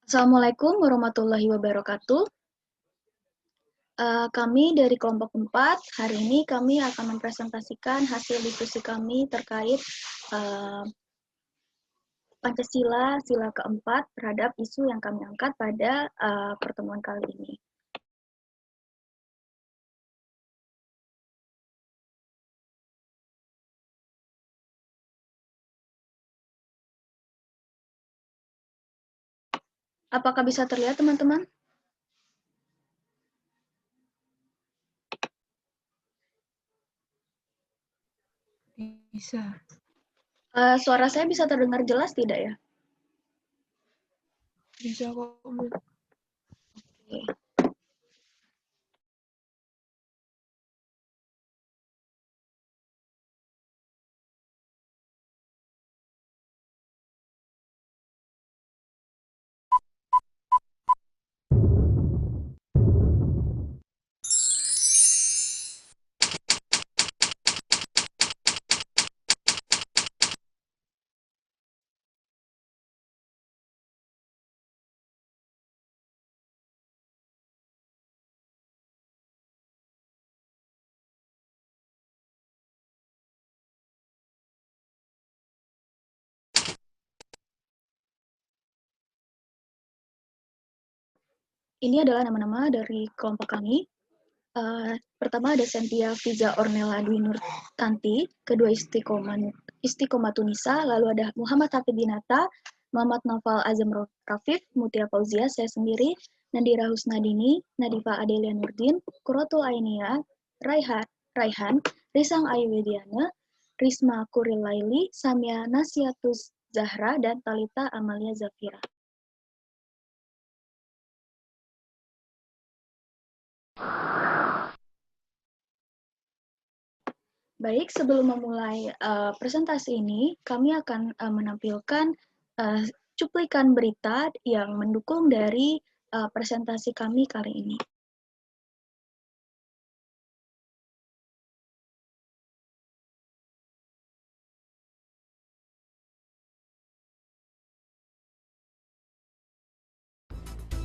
Assalamualaikum warahmatullahi wabarakatuh. Kami dari kelompok 4, hari ini kami akan mempresentasikan hasil diskusi kami terkait Pancasila, sila keempat terhadap isu yang kami angkat pada pertemuan kali ini. Apakah bisa terlihat, teman-teman? Bisa. Suara saya bisa terdengar jelas tidak ya? Bisa kok. Oke. Ini adalah nama-nama dari kelompok kami. Pertama ada Sentia Fiza Ornella Dwi Nur Tanti, kedua Istiqomatunisa, lalu ada Muhammad Hafid Dinata, Muhammad Naufal Azam Rafif, Mutia Fauzia, saya sendiri, Nadira Husnadini, Nadifa Adelia Nurdin, Qurratul Ainia, Raihan, Risang Ayu Widiana, Risma Kuril Laili, Samia Nasiatus Zahra, dan Talita Amalia Zafira. Baik, sebelum memulai presentasi ini, kami akan menampilkan cuplikan berita yang mendukung dari presentasi kami kali ini.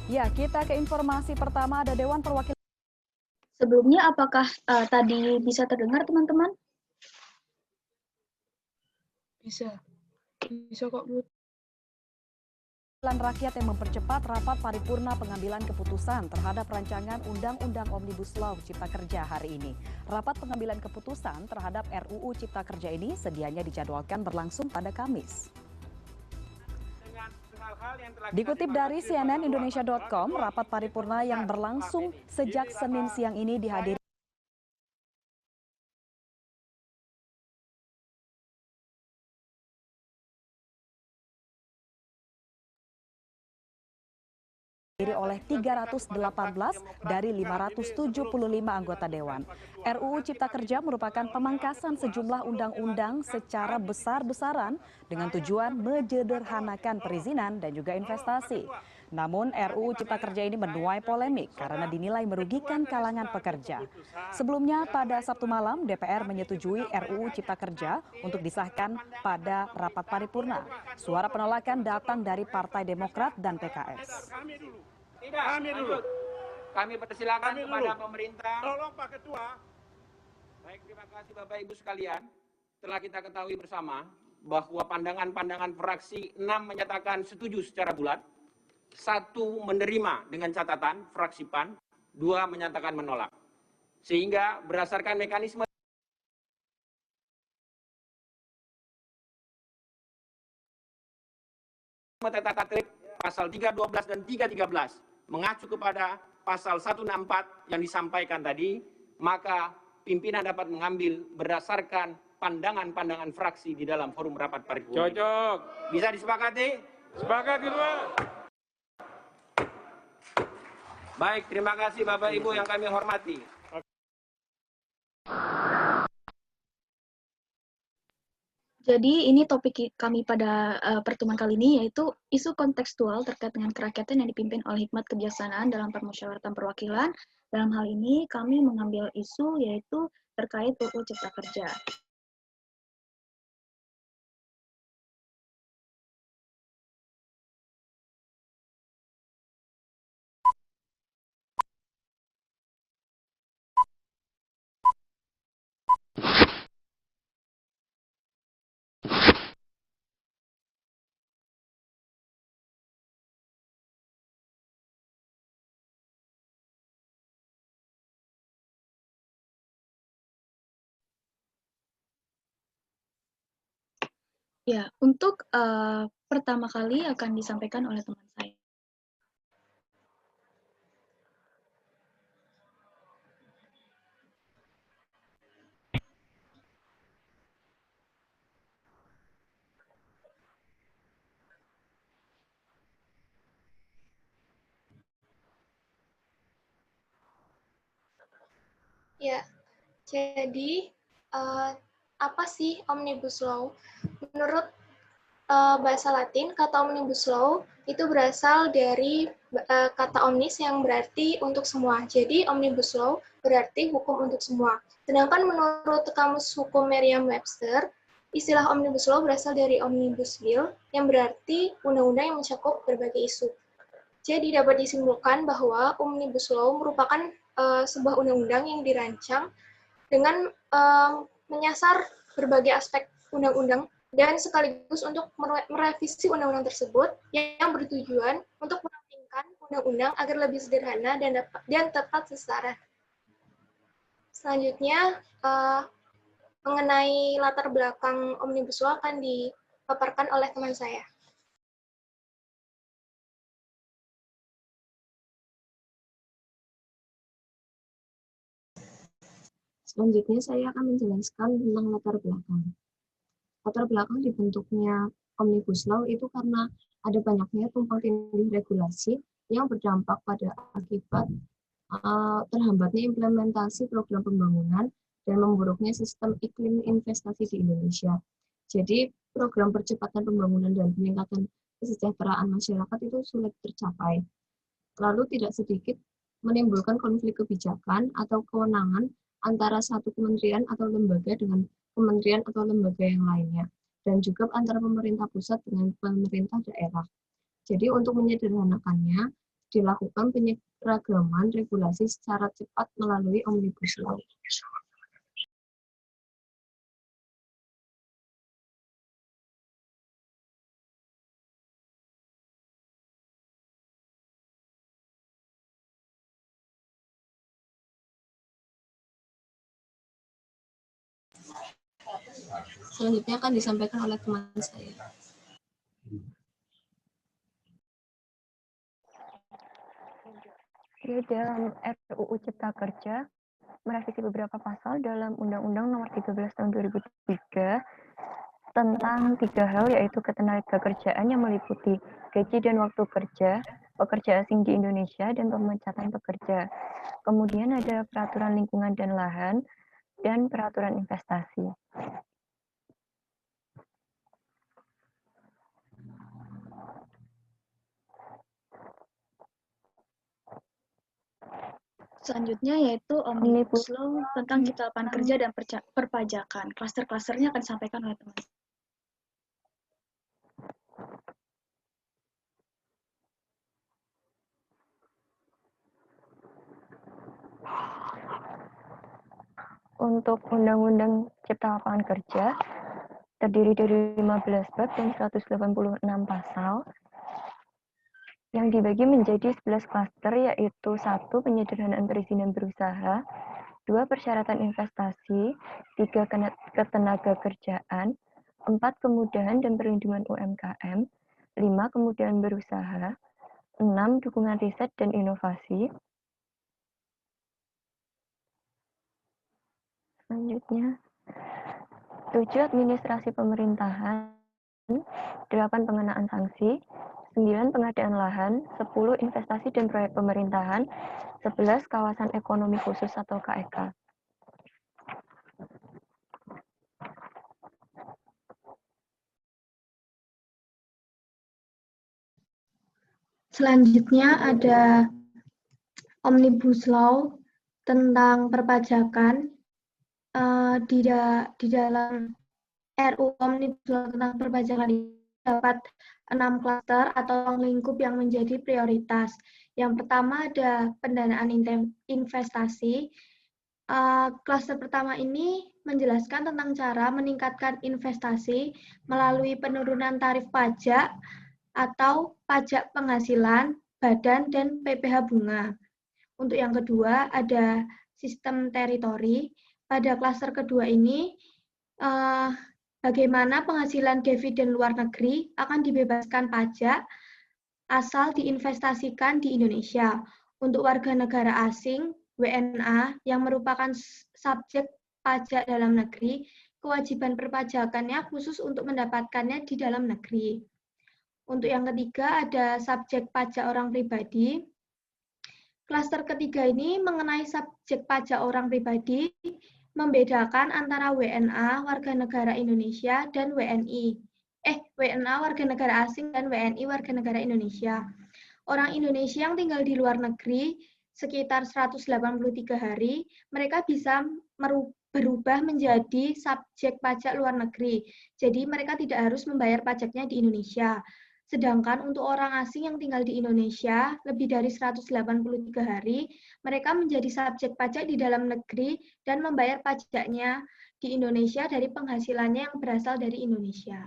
Ya, kita ke informasi pertama, ada Dewan Perwakilan. Sebelumnya, apakah tadi bisa terdengar, teman-teman? Bisa kok, Bu. Rakyat yang mempercepat rapat paripurna pengambilan keputusan terhadap rancangan Undang-Undang Omnibus Law Cipta Kerja hari ini. Rapat pengambilan keputusan terhadap RUU Cipta Kerja ini sedianya dijadwalkan berlangsung pada Kamis. Dikutip dari cnnindonesia.com, rapat paripurna yang berlangsung sejak Senin siang ini dihadiri oleh 318 dari 575 anggota Dewan. RUU Cipta Kerja merupakan pemangkasan sejumlah undang-undang secara besar-besaran dengan tujuan menyederhanakan perizinan dan juga investasi. Namun RUU Cipta Kerja ini menuai polemik karena dinilai merugikan kalangan pekerja. Sebelumnya pada Sabtu malam DPR menyetujui RUU Cipta Kerja untuk disahkan pada rapat paripurna. Suara penolakan datang dari Partai Demokrat dan PKS. Tidak, lanjut. Kami persilakan kepada pemerintah. Tolong Pak Ketua. Baik, terima kasih Bapak Ibu sekalian. Telah kita ketahui bersama bahwa pandangan-pandangan fraksi 6 menyatakan setuju secara bulat, 1 menerima dengan catatan fraksi PAN, 2 menyatakan menolak. Sehingga berdasarkan mekanisme tata tertib pasal 312 dan 313 mengacu kepada pasal 164 yang disampaikan tadi, maka pimpinan dapat mengambil berdasarkan pandangan-pandangan fraksi di dalam forum rapat paripurna. Cocok. Bisa disepakati? Sepakat, Ketua. Baik, terima kasih Bapak Ibu yang kami hormati. Jadi ini topik kami pada pertemuan kali ini, yaitu isu kontekstual terkait dengan kerakyatan yang dipimpin oleh hikmat kebijaksanaan dalam permusyawaratan perwakilan. Dalam hal ini kami mengambil isu yaitu terkait UU Cipta Kerja. Ya, untuk pertama kali akan disampaikan oleh teman saya. Ya, jadi apa sih Omnibus Law? Menurut bahasa Latin, kata Omnibus Law itu berasal dari kata omnis yang berarti untuk semua. Jadi Omnibus Law berarti hukum untuk semua. Sedangkan menurut Kamus Hukum Merriam-Webster, istilah Omnibus Law berasal dari Omnibus Bill yang berarti undang-undang yang mencakup berbagai isu. Jadi dapat disimpulkan bahwa Omnibus Law merupakan sebuah undang-undang yang dirancang dengan menyasar berbagai aspek undang-undang dan sekaligus untuk merevisi undang-undang tersebut yang bertujuan untuk merampingkan undang-undang agar lebih sederhana dan tepat sasaran. Selanjutnya, mengenai latar belakang Omnibus Law akan dipaparkan oleh teman saya. Selanjutnya saya akan menjelaskan tentang latar belakang. Latar belakang dibentuknya Omnibus Law itu karena ada banyaknya tumpang tindih regulasi yang berdampak pada akibat terhambatnya implementasi program pembangunan dan memburuknya sistem iklim investasi di Indonesia. Jadi program percepatan pembangunan dan peningkatan kesejahteraan masyarakat itu sulit tercapai. Lalu tidak sedikit menimbulkan konflik kebijakan atau kewenangan antara satu kementerian atau lembaga dengan kementerian atau lembaga yang lainnya, dan juga antara pemerintah pusat dengan pemerintah daerah. Jadi untuk menyederhanakannya, dilakukan penyeragaman regulasi secara cepat melalui Omnibus Law. Selanjutnya akan disampaikan oleh teman saya. Dalam RUU Cipta Kerja merevisi beberapa pasal dalam Undang-Undang Nomor 13 Tahun 2003 tentang 3 hal, yaitu ketenagakerjaan yang meliputi gaji dan waktu kerja, pekerja asing di Indonesia, dan pemecatan pekerja. Kemudian ada peraturan lingkungan dan lahan, dan peraturan investasi. Selanjutnya yaitu Omnibus Law tentang Cipta Lapangan Kerja dan perpajakan. Klaster-klasternya akan disampaikan oleh teman. Untuk Undang-Undang Cipta Lapangan Kerja terdiri dari 15 bab dan 186 pasal yang dibagi menjadi 11 klaster, yaitu 1. Penyederhanaan perizinan berusaha, 2. Persyaratan investasi, 3. Ketenagakerjaan, 4. Kemudahan dan perlindungan UMKM, 5. Kemudahan berusaha, 6. Dukungan riset dan inovasi. Selanjutnya, 7. Administrasi pemerintahan, 8. Pengenaan sanksi, 9. Pengadaan lahan, 10. Investasi dan proyek pemerintahan, 11. Kawasan ekonomi khusus atau KEK. Selanjutnya ada Omnibus Law tentang perpajakan. Di dalam RUU Omnibus Law tentang perpajakan ini dapat 6 klaster atau lingkup yang menjadi prioritas. Yang pertama ada pendanaan investasi. Klaster pertama ini menjelaskan tentang cara meningkatkan investasi melalui penurunan tarif pajak atau pajak penghasilan, badan, dan PPh bunga. Untuk yang kedua ada sistem teritori. Pada klaster kedua ini bagaimana penghasilan dividen luar negeri akan dibebaskan pajak asal diinvestasikan di Indonesia. Untuk warga negara asing, WNA, yang merupakan subjek pajak dalam negeri, kewajiban perpajakannya khusus untuk mendapatkannya di dalam negeri. Untuk yang ketiga, ada subjek pajak orang pribadi. Klaster ketiga ini mengenai subjek pajak orang pribadi, membedakan antara WNA, warga negara Indonesia, dan WNI. WNA, warga negara asing, dan WNI, warga negara Indonesia. Orang Indonesia yang tinggal di luar negeri sekitar 183 hari, mereka bisa berubah menjadi subjek pajak luar negeri. Jadi mereka tidak harus membayar pajaknya di Indonesia. Sedangkan untuk orang asing yang tinggal di Indonesia lebih dari 183 hari, mereka menjadi subjek pajak di dalam negeri dan membayar pajaknya di Indonesia dari penghasilannya yang berasal dari Indonesia.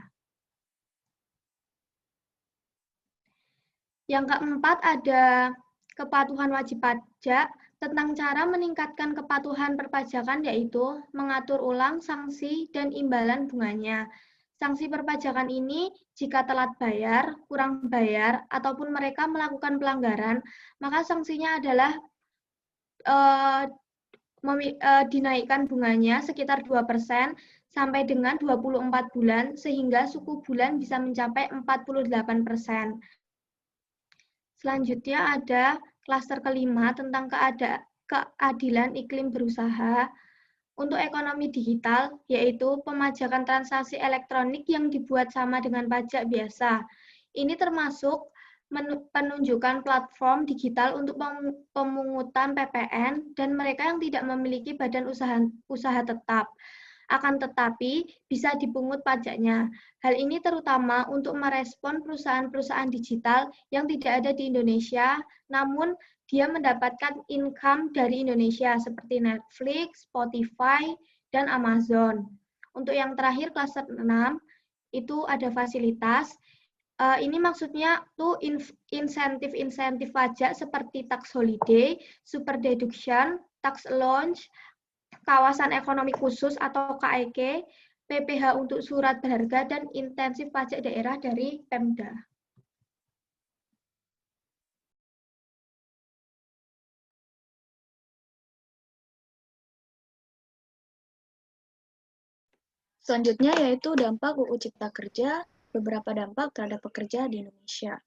Yang keempat ada kepatuhan wajib pajak. Tentang cara meningkatkan kepatuhan perpajakan yaitu mengatur ulang sanksi dan imbalan bunganya. Sanksi perpajakan ini jika telat bayar, kurang bayar, ataupun mereka melakukan pelanggaran, maka sanksinya adalah dinaikkan bunganya sekitar 2% sampai dengan 24 bulan, sehingga suku bulan bisa mencapai 48%. Selanjutnya ada klaster kelima tentang keadilan iklim berusaha. Untuk ekonomi digital, yaitu pemajakan transaksi elektronik yang dibuat sama dengan pajak biasa. Ini termasuk penunjukan platform digital untuk pemungutan PPN dan mereka yang tidak memiliki badan usaha tetap. Akan tetapi bisa dipungut pajaknya. Hal ini terutama untuk merespon perusahaan-perusahaan digital yang tidak ada di Indonesia, namun dia mendapatkan income dari Indonesia seperti Netflix, Spotify, dan Amazon. Untuk yang terakhir, klaster 6, itu ada fasilitas. Ini maksudnya tuh insentif-insentif pajak seperti tax holiday, super deduction, tax allowance, kawasan ekonomi khusus atau KEK, PPh untuk surat berharga, dan intensif pajak daerah dari Pemda. Selanjutnya yaitu dampak UU Cipta Kerja, beberapa dampak terhadap pekerja di Indonesia.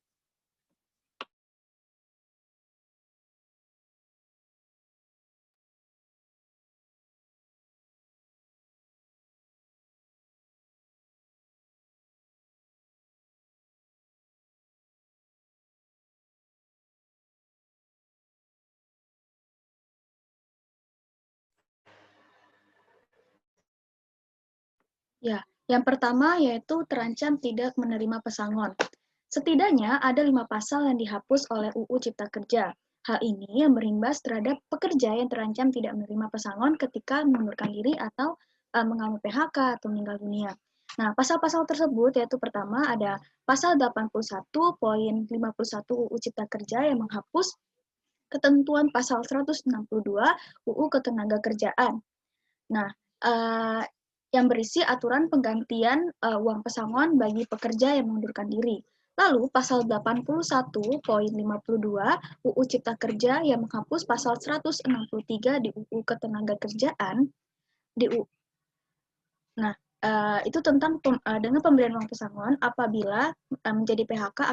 Ya, yang pertama yaitu terancam tidak menerima pesangon. Setidaknya ada 5 pasal yang dihapus oleh UU Cipta Kerja. Hal ini yang berimbas terhadap pekerja yang terancam tidak menerima pesangon ketika mengundurkan diri atau mengalami PHK atau meninggal dunia. Nah, pasal-pasal tersebut yaitu pertama ada pasal 81.51 UU Cipta Kerja yang menghapus ketentuan pasal 162 UU Ketenagakerjaan. Nah, yang berisi aturan penggantian uang pesangon bagi pekerja yang mengundurkan diri. Lalu pasal 81.52 UU Cipta Kerja yang menghapus pasal 163 di UU Ketenagakerjaan itu tentang dengan pemberian uang pesangon apabila menjadi PHK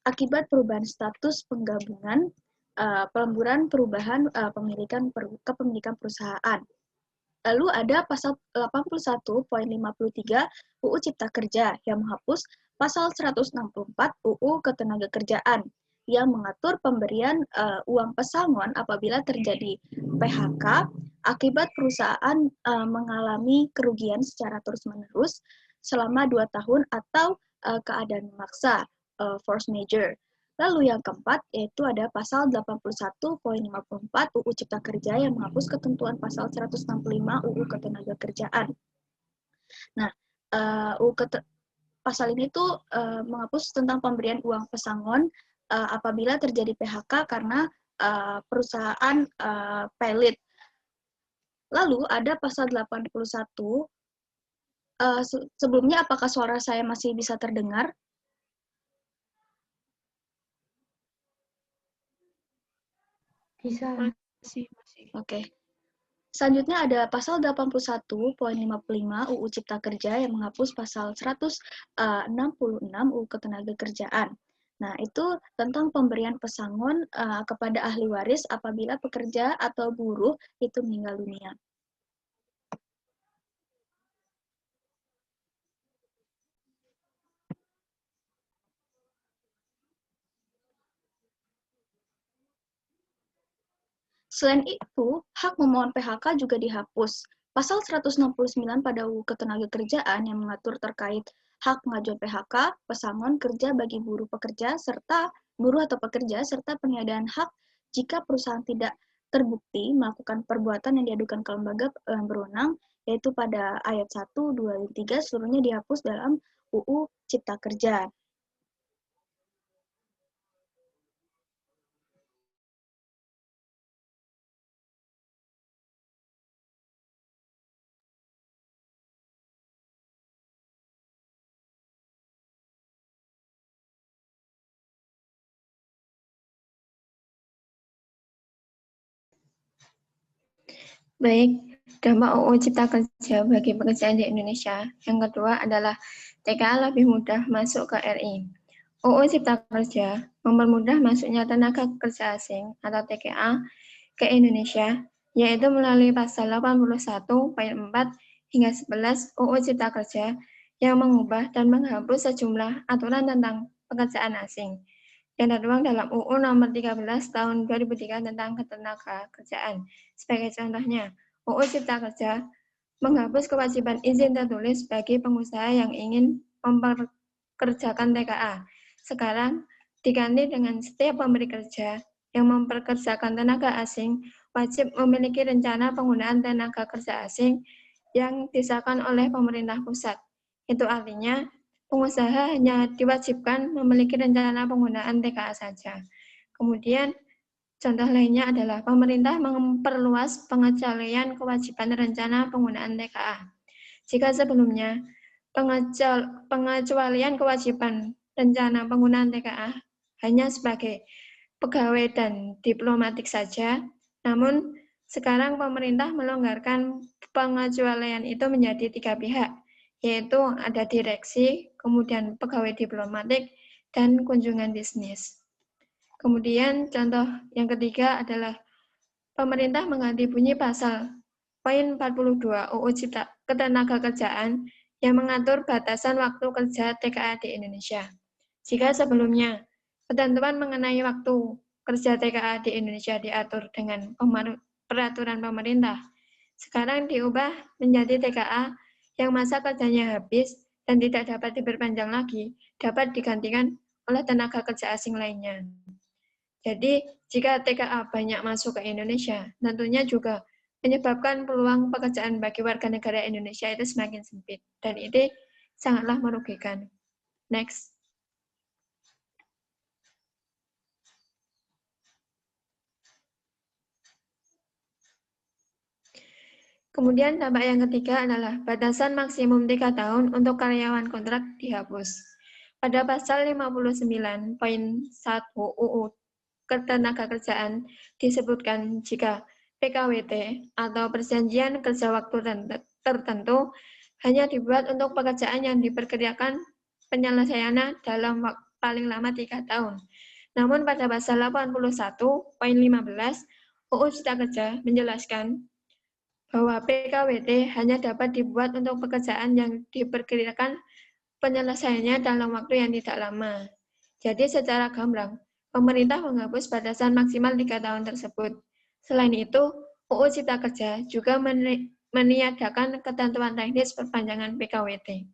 akibat perubahan status penggabungan, pelemburan perubahan kepemilikan perusahaan. Lalu ada pasal 81.53 UU Cipta Kerja yang menghapus pasal 164 UU Ketenagakerjaan yang mengatur pemberian uang pesangon apabila terjadi PHK akibat perusahaan mengalami kerugian secara terus-menerus selama 2 tahun atau keadaan memaksa, force majeure. Lalu yang keempat yaitu ada pasal 81.54 UU Cipta Kerja yang menghapus ketentuan pasal 165 UU Ketenagakerjaan. Nah, pasal ini tuh menghapus tentang pemberian uang pesangon apabila terjadi PHK karena perusahaan pelit. Lalu ada pasal 81. Sebelumnya apakah suara saya masih bisa terdengar? Bisa. Masih. Oke. Selanjutnya ada pasal 81.55 UU Cipta Kerja yang menghapus pasal 166 UU Ketenagakerjaan. Nah, itu tentang pemberian pesangon kepada ahli waris apabila pekerja atau buruh itu meninggal dunia. Selain itu, hak memohon PHK juga dihapus. Pasal 169 pada UU Ketenagakerjaan yang mengatur terkait hak pengajuan PHK, pesangon kerja bagi buruh pekerja, serta buruh atau pekerja, serta peniadaan hak jika perusahaan tidak terbukti melakukan perbuatan yang diadukan ke lembaga berwenang, yaitu pada ayat 1, 2, dan 3 seluruhnya dihapus dalam UU Cipta Kerja. Baik, dampak UU Cipta Kerja bagi pekerjaan di Indonesia. Yang kedua adalah TKA lebih mudah masuk ke RI. UU Cipta Kerja mempermudah masuknya tenaga kerja asing atau TKA ke Indonesia, yaitu melalui pasal 81 poin 4 hingga 11 UU Cipta Kerja yang mengubah dan menghapus sejumlah aturan tentang pekerjaan asing yang tertuang dalam UU Nomor 13 Tahun 2003 tentang Ketenagakerjaan. Sebagai contohnya, UU Cipta Kerja menghapus kewajiban izin tertulis bagi pengusaha yang ingin memperkerjakan TKA. Sekarang diganti dengan setiap pemberi kerja yang memperkerjakan tenaga asing wajib memiliki rencana penggunaan tenaga kerja asing yang disahkan oleh pemerintah pusat. Itu artinya pengusaha hanya diwajibkan memiliki rencana penggunaan TKA saja. Kemudian, contoh lainnya adalah pemerintah memperluas pengecualian kewajiban rencana penggunaan TKA. Jika sebelumnya pengecualian kewajiban rencana penggunaan TKA hanya sebagai pegawai dan diplomatik saja, namun sekarang pemerintah melonggarkan pengecualian itu menjadi 3 pihak, yaitu ada direksi, kemudian pegawai diplomatik, dan kunjungan bisnis. Kemudian contoh yang ketiga adalah pemerintah mengganti bunyi pasal poin 42 UU Cipta Ketenagakerjaan yang mengatur batasan waktu kerja TKA di Indonesia. Jika sebelumnya ketentuan mengenai waktu kerja TKA di Indonesia diatur dengan peraturan pemerintah, sekarang diubah menjadi TKA yang masa kerjanya habis dan tidak dapat diperpanjang lagi, dapat digantikan oleh tenaga kerja asing lainnya. Jadi, jika TKA banyak masuk ke Indonesia, tentunya juga menyebabkan peluang pekerjaan bagi warga negara Indonesia itu semakin sempit, dan ini sangatlah merugikan. Next. Kemudian dampak yang ketiga adalah batasan maksimum 3 tahun untuk karyawan kontrak dihapus. Pada pasal 59.1 UU Ketenagakerjaan disebutkan jika PKWT atau perjanjian kerja waktu tertentu hanya dibuat untuk pekerjaan yang diperkirakan penyelesaiannya dalam paling lama 3 tahun. Namun pada pasal 81.15 UU Cipta Kerja menjelaskan bahwa PKWT hanya dapat dibuat untuk pekerjaan yang diperkirakan penyelesaiannya dalam waktu yang tidak lama. Jadi secara gamblang, pemerintah menghapus batasan maksimal 3 tahun tersebut. Selain itu, UU Cipta Kerja juga meniadakan ketentuan teknis perpanjangan PKWT.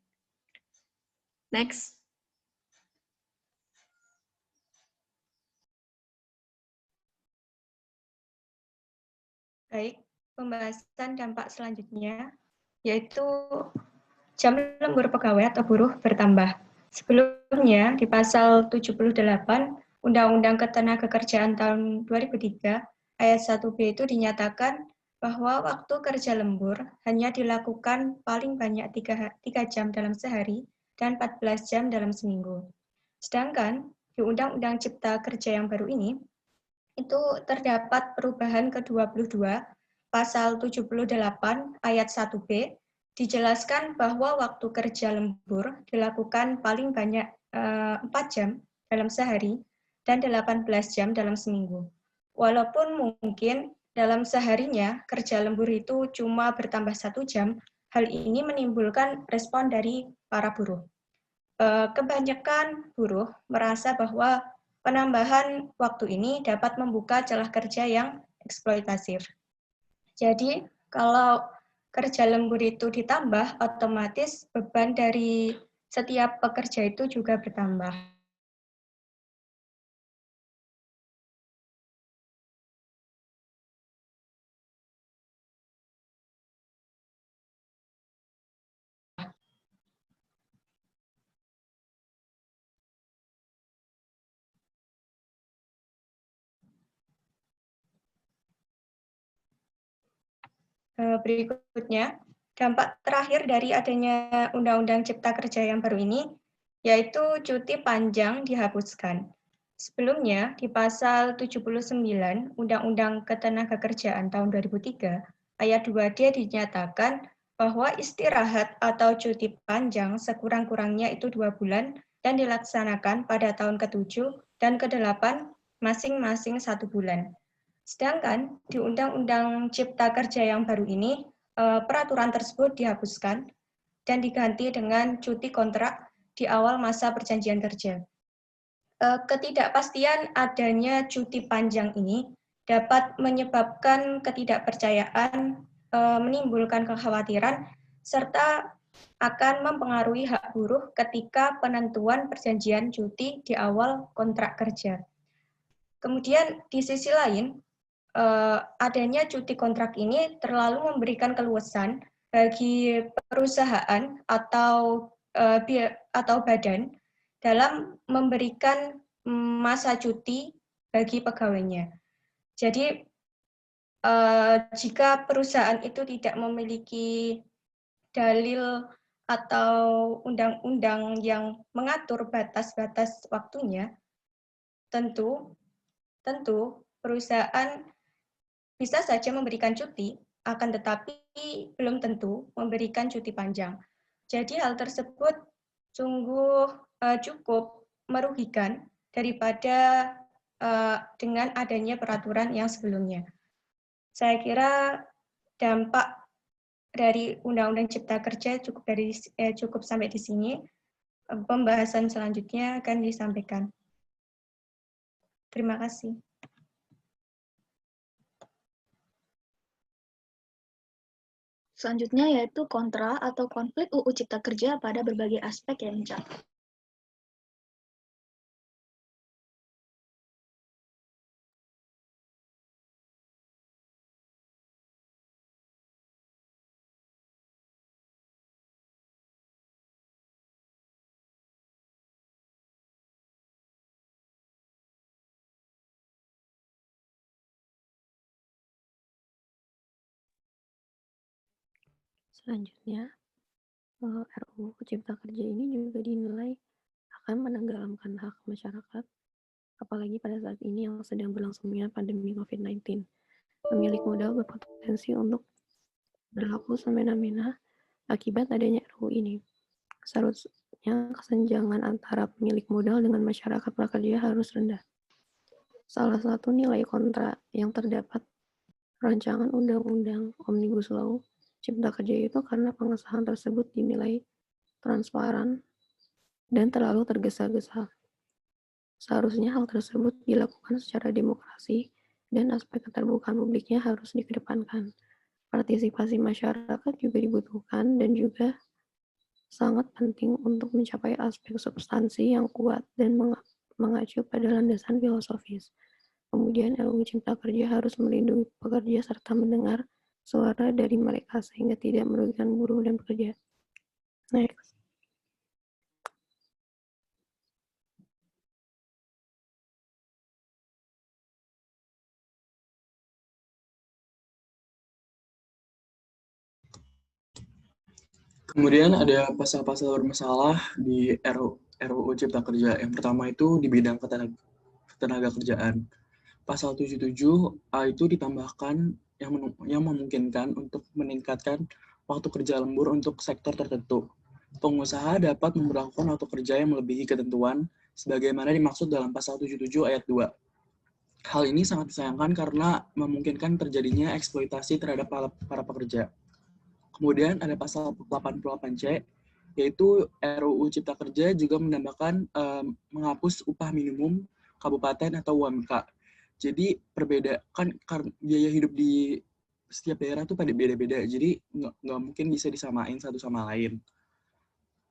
Next. Baik, pembahasan dampak selanjutnya yaitu jam lembur pegawai atau buruh bertambah. Sebelumnya di pasal 78 Undang-Undang Ketenagakerjaan tahun 2003 ayat 1B itu dinyatakan bahwa waktu kerja lembur hanya dilakukan paling banyak 3 jam dalam sehari dan 14 jam dalam seminggu. Sedangkan di Undang-Undang Cipta Kerja yang baru ini, itu terdapat perubahan ke-22 pasal 78 ayat 1B, dijelaskan bahwa waktu kerja lembur dilakukan paling banyak 4 jam dalam sehari dan 18 jam dalam seminggu. Walaupun mungkin dalam seharinya kerja lembur itu cuma bertambah 1 jam, hal ini menimbulkan respon dari para buruh. Kebanyakan buruh merasa bahwa penambahan waktu ini dapat membuka celah kerja yang eksploitatif. Jadi, kalau kerja lembur itu ditambah, otomatis beban dari setiap pekerja itu juga bertambah. Berikutnya, dampak terakhir dari adanya Undang-Undang Cipta Kerja yang baru ini, yaitu cuti panjang dihapuskan. Sebelumnya, di pasal 79 Undang-Undang Ketenagakerjaan tahun 2003, ayat 2D dinyatakan bahwa istirahat atau cuti panjang sekurang-kurangnya itu 2 bulan dan dilaksanakan pada tahun ke-7 dan ke-8 masing-masing 1 bulan. Sedangkan di Undang-Undang Cipta Kerja yang baru ini, peraturan tersebut dihapuskan dan diganti dengan cuti kontrak di awal masa perjanjian kerja. Ketidakpastian adanya cuti panjang ini dapat menyebabkan ketidakpercayaan, menimbulkan kekhawatiran, serta akan mempengaruhi hak buruh ketika penentuan perjanjian cuti di awal kontrak kerja. Kemudian di sisi lain, adanya cuti kontrak ini terlalu memberikan keluasan bagi perusahaan atau badan dalam memberikan masa cuti bagi pegawainya. Jadi, jika perusahaan itu tidak memiliki dalil atau undang-undang yang mengatur batas-batas waktunya, tentu perusahaan bisa saja memberikan cuti, akan tetapi belum tentu memberikan cuti panjang. Jadi hal tersebut sungguh cukup merugikan daripada dengan adanya peraturan yang sebelumnya. Saya kira dampak dari Undang-Undang Cipta Kerja cukup sampai di sini. Pembahasan selanjutnya akan disampaikan. Terima kasih. Selanjutnya yaitu kontra atau konflik UU Cipta Kerja pada berbagai aspek ya, Enca. Selanjutnya, RUU Cipta Kerja ini juga dinilai akan menenggelamkan hak masyarakat, apalagi pada saat ini yang sedang berlangsungnya pandemi COVID-19. Pemilik modal berpotensi untuk berlaku semena-mena akibat adanya RUU ini. Seharusnya kesenjangan antara pemilik modal dengan masyarakat prakerja harus rendah. Salah satu nilai kontra yang terdapat rancangan Undang-Undang Omnibus Law Cipta Kerja itu karena pengesahan tersebut dinilai transparan dan terlalu tergesa-gesa. Seharusnya hal tersebut dilakukan secara demokrasi dan aspek keterbukaan publiknya harus dikedepankan. Partisipasi masyarakat juga dibutuhkan dan juga sangat penting untuk mencapai aspek substansi yang kuat dan mengacu pada landasan filosofis. Kemudian RUU Cipta Kerja harus melindungi pekerja serta mendengar suara dari mereka sehingga tidak merugikan buruh dan pekerja. Next. Kemudian ada pasal-pasal bermasalah di RUU Cipta Kerja. Yang pertama itu di bidang ketenaga kerjaan. Pasal 77A itu ditambahkan yang memungkinkan untuk meningkatkan waktu kerja lembur untuk sektor tertentu. Pengusaha dapat memberlakukan waktu kerja yang melebihi ketentuan sebagaimana dimaksud dalam pasal 77 ayat 2. Hal ini sangat disayangkan karena memungkinkan terjadinya eksploitasi terhadap para pekerja. Kemudian ada pasal 88C, yaitu RUU Cipta Kerja juga menambahkan menghapus upah minimum kabupaten atau UMK. Jadi karena biaya hidup di setiap daerah tuh pada beda-beda, jadi nggak mungkin bisa disamain satu sama lain.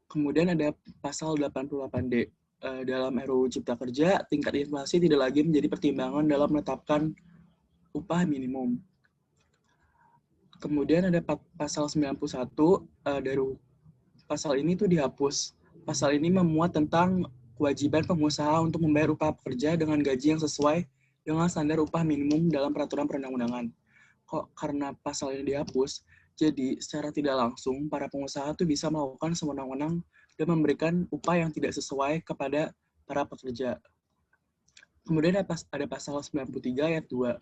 Kemudian ada pasal 88D. Dalam RUU Cipta Kerja, tingkat inflasi tidak lagi menjadi pertimbangan dalam menetapkan upah minimum. Kemudian ada pasal 91, dari pasal ini tuh dihapus. Pasal ini memuat tentang kewajiban pengusaha untuk membayar upah pekerja dengan gaji yang sesuai dengan standar upah minimum dalam peraturan perundang-undangan. Karena pasal ini dihapus, jadi secara tidak langsung para pengusaha tuh bisa melakukan sewenang-wenang dan memberikan upah yang tidak sesuai kepada para pekerja. Kemudian ada pasal 93 ayat 2.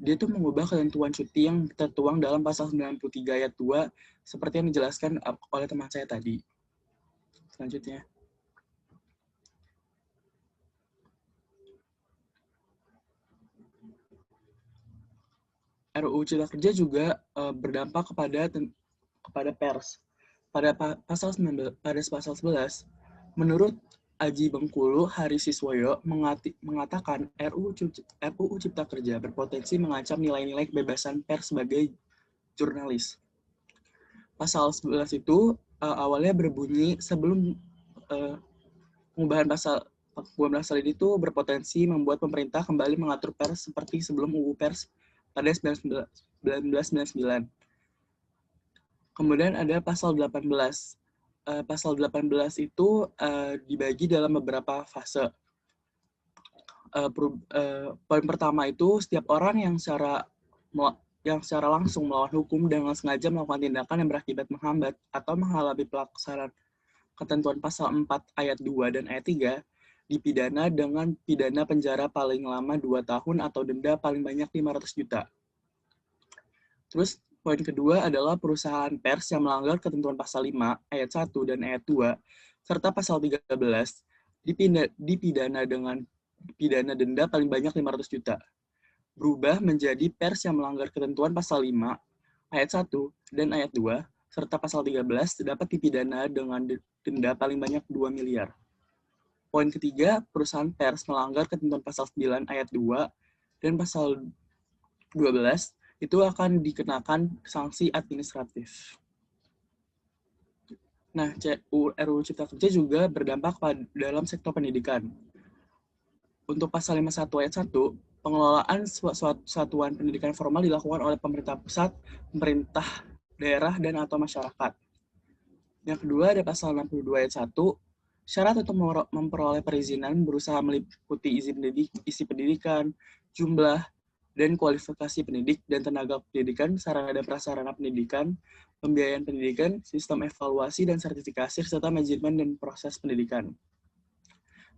Dia tuh mengubah ketentuan cuti yang tertuang dalam pasal 93 ayat 2 seperti yang dijelaskan oleh teman saya tadi. Selanjutnya. RUU Cipta Kerja juga berdampak kepada pers. Pada pasal 11, menurut Aji Bengkulu Hari Siswoyo mengatakan RUU Cipta Kerja berpotensi mengancam nilai-nilai kebebasan pers sebagai jurnalis. Pasal 11 itu awalnya berbunyi sebelum pengubahan pasal ini itu berpotensi membuat pemerintah kembali mengatur pers seperti sebelum UU Pers pada 1999. Kemudian ada pasal 18. Pasal 18 itu dibagi dalam beberapa fase. Poin pertama itu setiap orang yang secara langsung melawan hukum dengan sengaja melakukan tindakan yang berakibat menghambat atau menghalangi pelaksanaan ketentuan pasal 4 ayat 2 dan ayat 3 dipidana dengan pidana penjara paling lama 2 tahun atau denda paling banyak 500 juta. Terus poin kedua adalah perusahaan pers yang melanggar ketentuan pasal 5 ayat 1 dan ayat 2 serta pasal 13 dipidana dengan pidana denda paling banyak 500 juta. Berubah menjadi pers yang melanggar ketentuan pasal 5 ayat 1 dan ayat 2 serta pasal 13 dapat dipidana dengan denda paling banyak 2 miliar. Poin ketiga, perusahaan pers melanggar ketentuan pasal 9 ayat 2 dan pasal 12 itu akan dikenakan sanksi administratif. Nah, RUU Cipta Kerja juga berdampak dalam sektor pendidikan. Untuk pasal 51 ayat 1, pengelolaan satuan pendidikan formal dilakukan oleh pemerintah pusat, pemerintah daerah, dan atau masyarakat. Yang kedua ada pasal 62 ayat 1, syarat untuk memperoleh perizinan berusaha meliputi isi pendidikan, jumlah, dan kualifikasi pendidik dan tenaga pendidikan, sarana dan prasarana pendidikan, pembiayaan pendidikan, sistem evaluasi dan sertifikasi, serta manajemen dan proses pendidikan.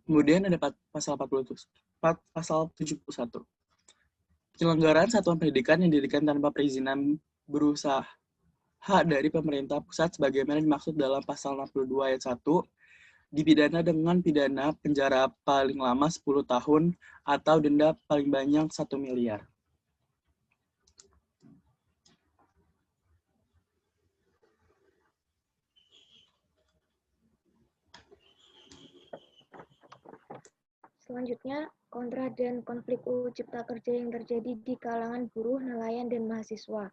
Kemudian ada pasal 71. Penyelenggaraan satuan pendidikan yang didirikan tanpa perizinan berusaha dari pemerintah pusat sebagaimana dimaksud dalam pasal 62 ayat 1 dipidana dengan pidana penjara paling lama 10 tahun atau denda paling banyak 1 miliar. Selanjutnya, kontra dan konflik UU Cipta Kerja yang terjadi di kalangan buruh, nelayan, dan mahasiswa.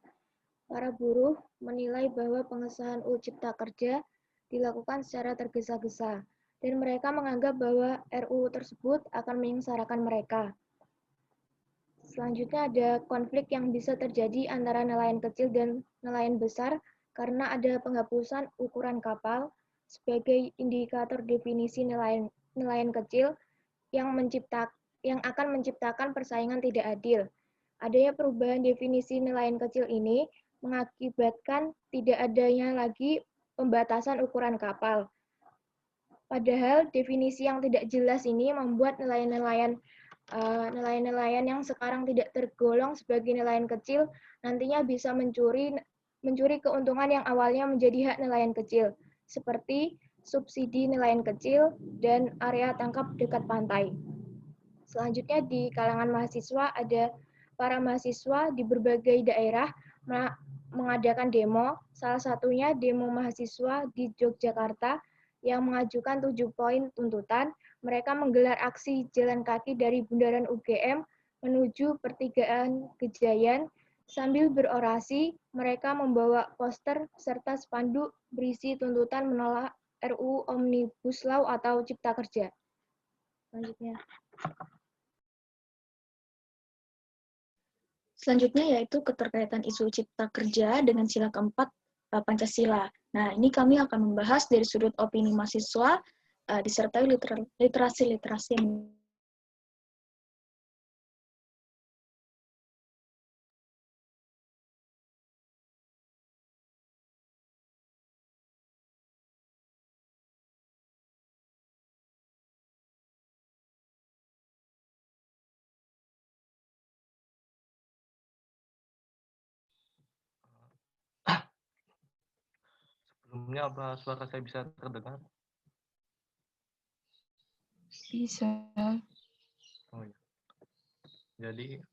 Para buruh menilai bahwa pengesahan UU Cipta Kerja dilakukan secara tergesa-gesa, dan mereka menganggap bahwa RUU tersebut akan menyengsarakan mereka. Selanjutnya ada konflik yang bisa terjadi antara nelayan kecil dan nelayan besar karena ada penghapusan ukuran kapal sebagai indikator definisi nelayan kecil yang akan menciptakan persaingan tidak adil. Adanya perubahan definisi nelayan kecil ini mengakibatkan tidak adanya lagi pembatasan ukuran kapal. Padahal definisi yang tidak jelas ini membuat nelayan-nelayan yang sekarang tidak tergolong sebagai nelayan kecil nantinya bisa mencuri keuntungan yang awalnya menjadi hak nelayan kecil, seperti subsidi nelayan kecil dan area tangkap dekat pantai. Selanjutnya di kalangan mahasiswa ada para mahasiswa di berbagai daerah mengadakan demo, salah satunya demo mahasiswa di Yogyakarta yang mengajukan 7 poin tuntutan. Mereka menggelar aksi jalan kaki dari Bundaran UGM menuju Pertigaan Gejayan. Sambil berorasi, mereka membawa poster serta spanduk berisi tuntutan menolak RUU Omnibus Law atau Cipta Kerja. Selanjutnya yaitu keterkaitan isu Cipta Kerja dengan sila keempat Pancasila. Nah, ini kami akan membahas dari sudut opini mahasiswa, disertai literasi-literasi yang Sebelumnya apa suara saya bisa terdengar? Bisa. Oh, ya. Jadi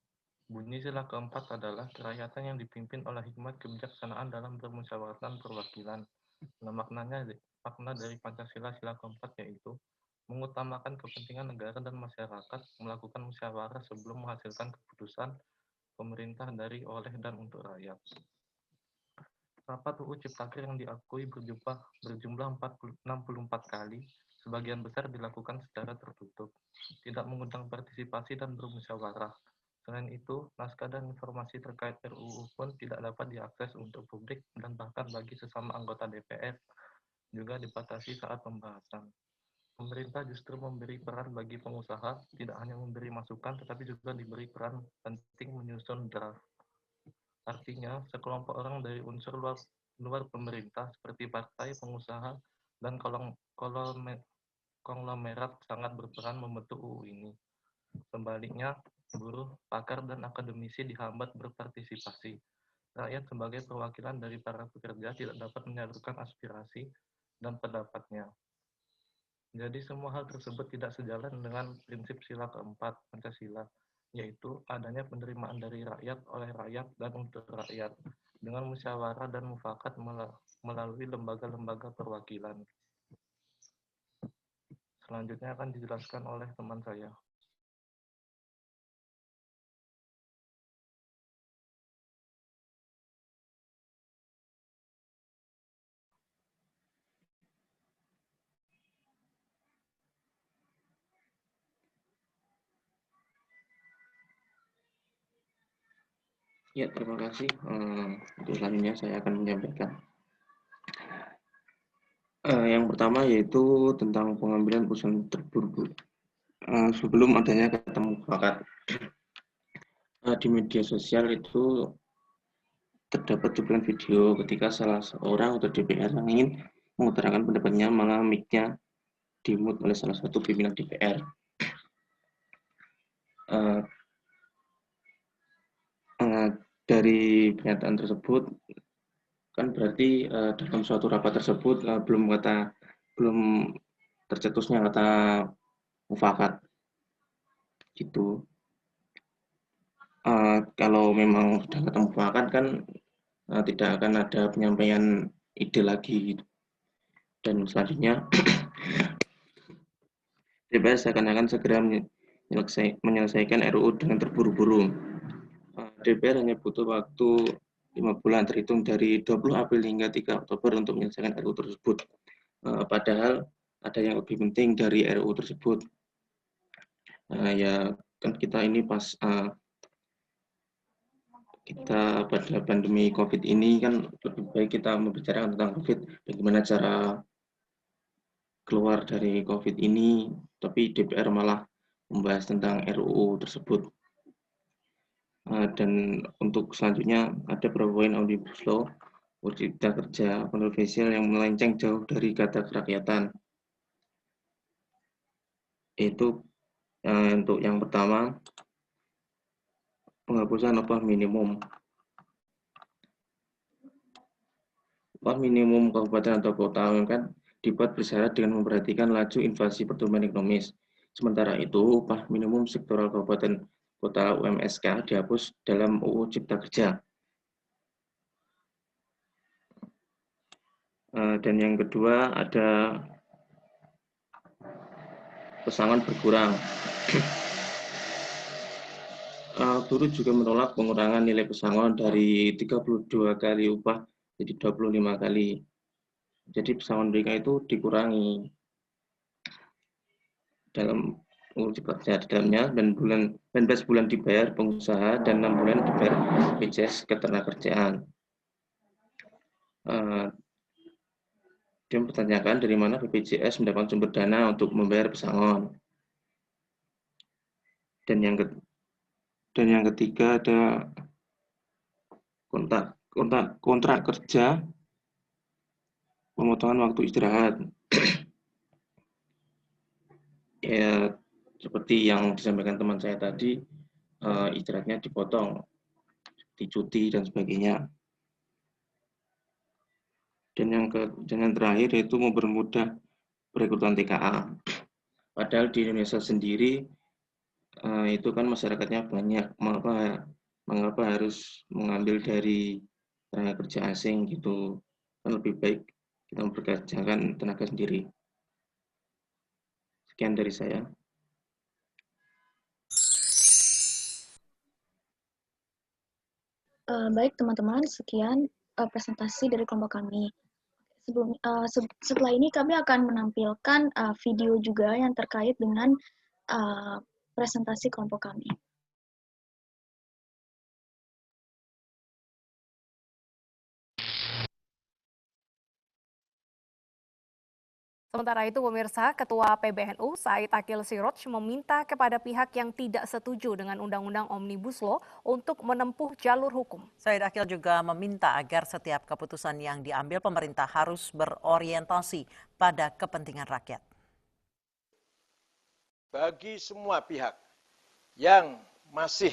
bunyi sila keempat adalah kerakyatan yang dipimpin oleh hikmat kebijaksanaan dalam permusyawaratan perwakilan. Nah, makna dari Pancasila sila keempat yaitu mengutamakan kepentingan negara dan masyarakat, melakukan musyawarah sebelum menghasilkan keputusan pemerintah dari, oleh, dan untuk rakyat. Rapat UU Ciptaker yang diakui berjumlah 64 kali, sebagian besar dilakukan secara tertutup, tidak mengundang partisipasi dan bermusyawarah. Selain itu, naskah dan informasi terkait RUU pun tidak dapat diakses untuk publik dan bahkan bagi sesama anggota DPR juga dibatasi saat pembahasan. Pemerintah justru memberi peran bagi pengusaha, tidak hanya memberi masukan, tetapi juga diberi peran penting menyusun draft. Artinya, sekelompok orang dari unsur luar pemerintah seperti partai, pengusaha, dan konglomerat sangat berperan membentuk UU ini. Sebaliknya, buruh, pakar, dan akademisi dihambat berpartisipasi. Rakyat sebagai perwakilan dari para pekerja tidak dapat menyalurkan aspirasi dan pendapatnya. Jadi semua hal tersebut tidak sejalan dengan prinsip sila keempat Pancasila, yaitu adanya penerimaan dari rakyat oleh rakyat dan untuk rakyat dengan musyawarah dan mufakat melalui lembaga-lembaga perwakilan. Selanjutnya akan dijelaskan oleh teman saya. Ya, terima kasih. Untuk selanjutnya saya akan menyampaikan. Yang pertama yaitu tentang pengambilan putusan terburu-buru. Sebelum adanya kata mufakat. Di media sosial itu terdapat cuplikan video ketika salah seorang atau DPR yang ingin mengutarakan pendapatnya, malah mic-nya di-mute oleh salah satu pimpinan DPR. Dari pernyataan tersebut kan berarti dalam suatu rapat tersebut belum tercetusnya kata mufakat gitu. Kalau memang sudah kata mufakat kan tidak akan ada penyampaian ide lagi gitu. Dan selanjutnya DPR seakan-akan segera menyelesaikan RUU dengan terburu-buru. DPR hanya butuh waktu 5 bulan terhitung dari 20 April hingga 3 Oktober untuk menyelesaikan RUU tersebut. Padahal ada yang lebih penting dari RUU tersebut. Ya kan kita ini pas kita pada pandemi COVID ini kan lebih baik kita membicarakan tentang COVID, bagaimana cara keluar dari COVID ini, tapi DPR malah membahas tentang RUU tersebut. Dan untuk selanjutnya ada beberapa poin Omnibus Law Cipta Kerja kontroversial yang melenceng jauh dari kata kerakyatan. Itu untuk yang pertama, penghapusan upah minimum. Upah minimum kabupaten atau kota kan dibuat bersyarat dengan memperhatikan laju inflasi pertumbuhan ekonomis. Sementara itu, upah minimum sektoral kabupaten kota UMSK dihapus dalam UU Cipta Kerja. Dan yang kedua ada pesangon berkurang. Buruh juga menolak pengurangan nilai pesangon dari 32 kali upah jadi 25 kali. Jadi pesangon mereka itu dikurangi dalam UU Cipta Kerja di dalamnya, dan 19 bulan dibayar pengusaha dan 6 bulan dibayar BPJS Ketenagakerjaan. Dia mempertanyakan dari mana BPJS mendapat sumber dana untuk membayar pesangon. Dan yang ketiga ada kontrak kerja pemotongan waktu istirahat. Ya, seperti yang disampaikan teman saya tadi, istirahatnya dipotong, dicuti dan sebagainya. Dan yang terakhir yaitu mempermudah perekrutan TKA. Padahal di Indonesia sendiri itu kan masyarakatnya banyak, mengapa harus mengambil dari tenaga kerja asing gitu? Kan lebih baik kita mempekerjakan tenaga sendiri. Sekian dari saya. Baik teman-teman, sekian presentasi dari kelompok kami. Setelah ini kami akan menampilkan video juga yang terkait dengan presentasi kelompok kami. Sementara itu, pemirsa, Ketua PBNU Said Akil Siroj meminta kepada pihak yang tidak setuju dengan Undang-Undang Omnibus Law untuk menempuh jalur hukum. Said Akil juga meminta agar setiap keputusan yang diambil pemerintah harus berorientasi pada kepentingan rakyat. Bagi semua pihak yang masih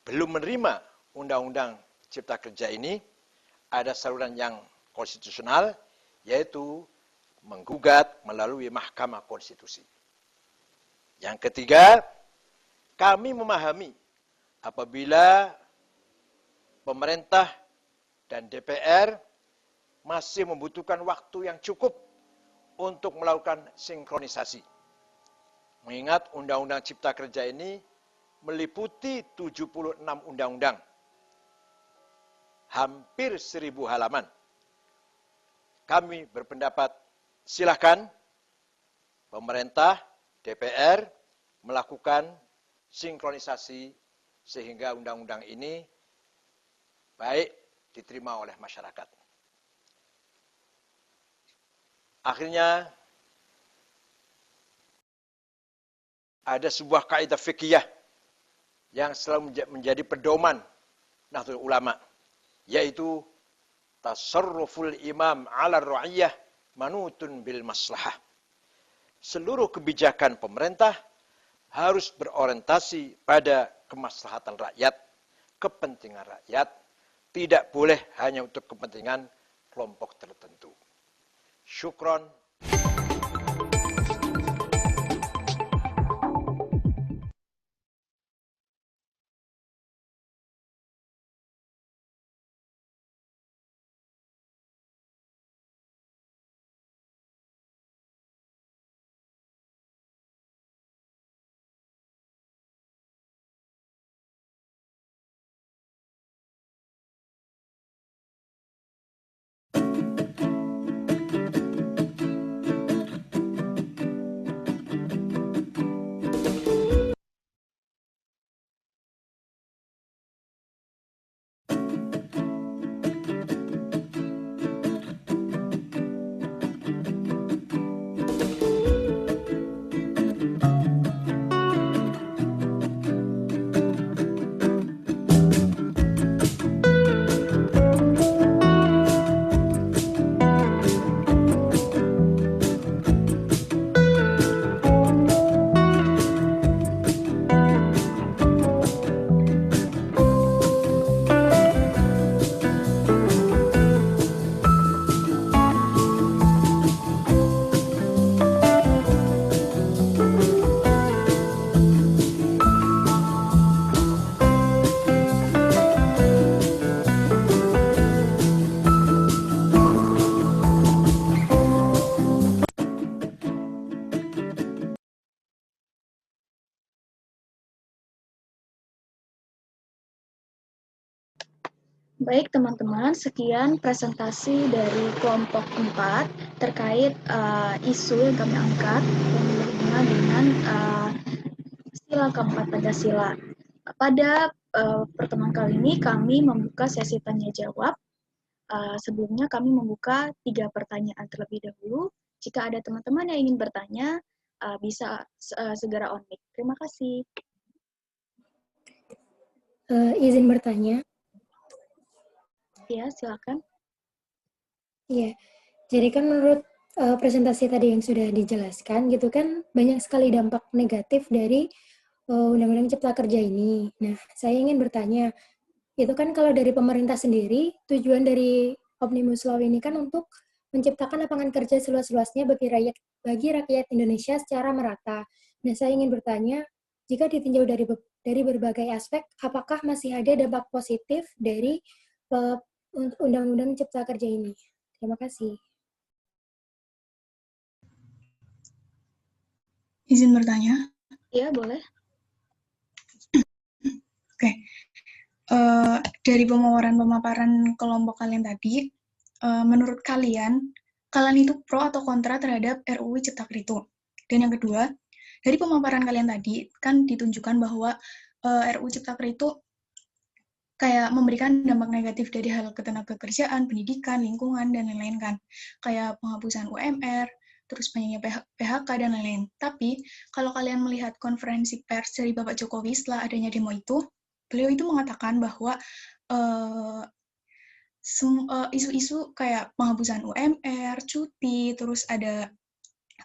belum menerima Undang-Undang Cipta Kerja ini, ada saluran yang konstitusional, yaitu menggugat melalui Mahkamah Konstitusi. Yang ketiga, kami memahami apabila pemerintah dan DPR masih membutuhkan waktu yang cukup untuk melakukan sinkronisasi. Mengingat Undang-Undang Cipta Kerja ini meliputi 76 undang-undang, hampir 1000 halaman. Kami berpendapat silakan pemerintah, DPR melakukan sinkronisasi sehingga undang-undang ini baik diterima oleh masyarakat. Akhirnya ada sebuah kaidah fikih yang selalu menjadi pedoman Nahdlatul Ulama, yaitu tasarruful imam 'ala ar-ra'iyah manutun bil maslahah. Seluruh kebijakan pemerintah harus berorientasi pada kemaslahatan rakyat, kepentingan rakyat, tidak boleh hanya untuk kepentingan kelompok tertentu. Syukron. Baik teman-teman, sekian presentasi dari kelompok 4 terkait isu yang kami angkat yang berhubungan dengan sila keempat Pancasila. Pada pertemuan kali ini kami membuka sesi tanya jawab. Sebelumnya kami membuka 3 pertanyaan terlebih dahulu. Jika ada teman-teman yang ingin bertanya, bisa segera on mic. Terima kasih. Izin bertanya. Ya, silakan. Iya, jadi kan menurut presentasi tadi yang sudah dijelaskan gitu kan banyak sekali dampak negatif dari Undang-Undang Cipta Kerja ini. Nah, saya ingin bertanya, itu kan kalau dari pemerintah sendiri, tujuan dari Omnibus Law ini kan untuk menciptakan lapangan kerja seluas-luasnya bagi rakyat Indonesia secara merata. Nah, saya ingin bertanya, jika ditinjau dari berbagai aspek, apakah masih ada dampak positif dari Undang-Undang Cipta Kerja ini? Terima kasih. Izin bertanya? Iya, boleh. Oke. Dari pemaparan kelompok kalian tadi, menurut kalian itu pro atau kontra terhadap RUU Cipta Kerja itu? Dan yang kedua, dari pemaparan kalian tadi, kan ditunjukkan bahwa RUU Cipta Kerja itu kayak memberikan dampak negatif dari hal ketenagakerjaan, pendidikan, lingkungan, dan lain-lain kan. Kayak penghapusan UMR, terus banyaknya PHK, dan lain-lain. Tapi, kalau kalian melihat konferensi pers dari Bapak Jokowi setelah adanya demo itu, beliau itu mengatakan bahwa isu-isu kayak penghapusan UMR, cuti, terus ada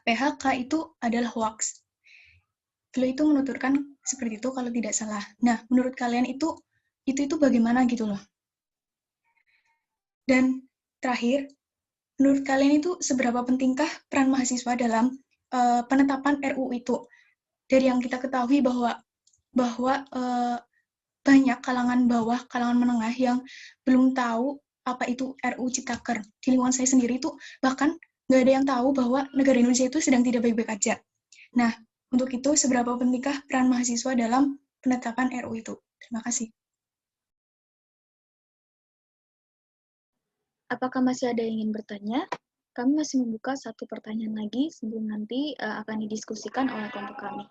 PHK itu adalah hoax. Beliau itu menuturkan seperti itu kalau tidak salah. Nah, menurut kalian itu bagaimana gitu loh. Dan terakhir, menurut kalian itu seberapa pentingkah peran mahasiswa dalam penetapan RUU itu? Dari yang kita ketahui bahwa banyak kalangan bawah, kalangan menengah yang belum tahu apa itu RUU Ciptaker. Di lingkungan saya sendiri itu bahkan nggak ada yang tahu bahwa negara Indonesia itu sedang tidak baik-baik aja. Nah, untuk itu seberapa pentingkah peran mahasiswa dalam penetapan RUU itu? Terima kasih. Apakah masih ada yang ingin bertanya? Kami masih membuka 1 pertanyaan lagi sebelum nanti akan didiskusikan oleh kelompok kami.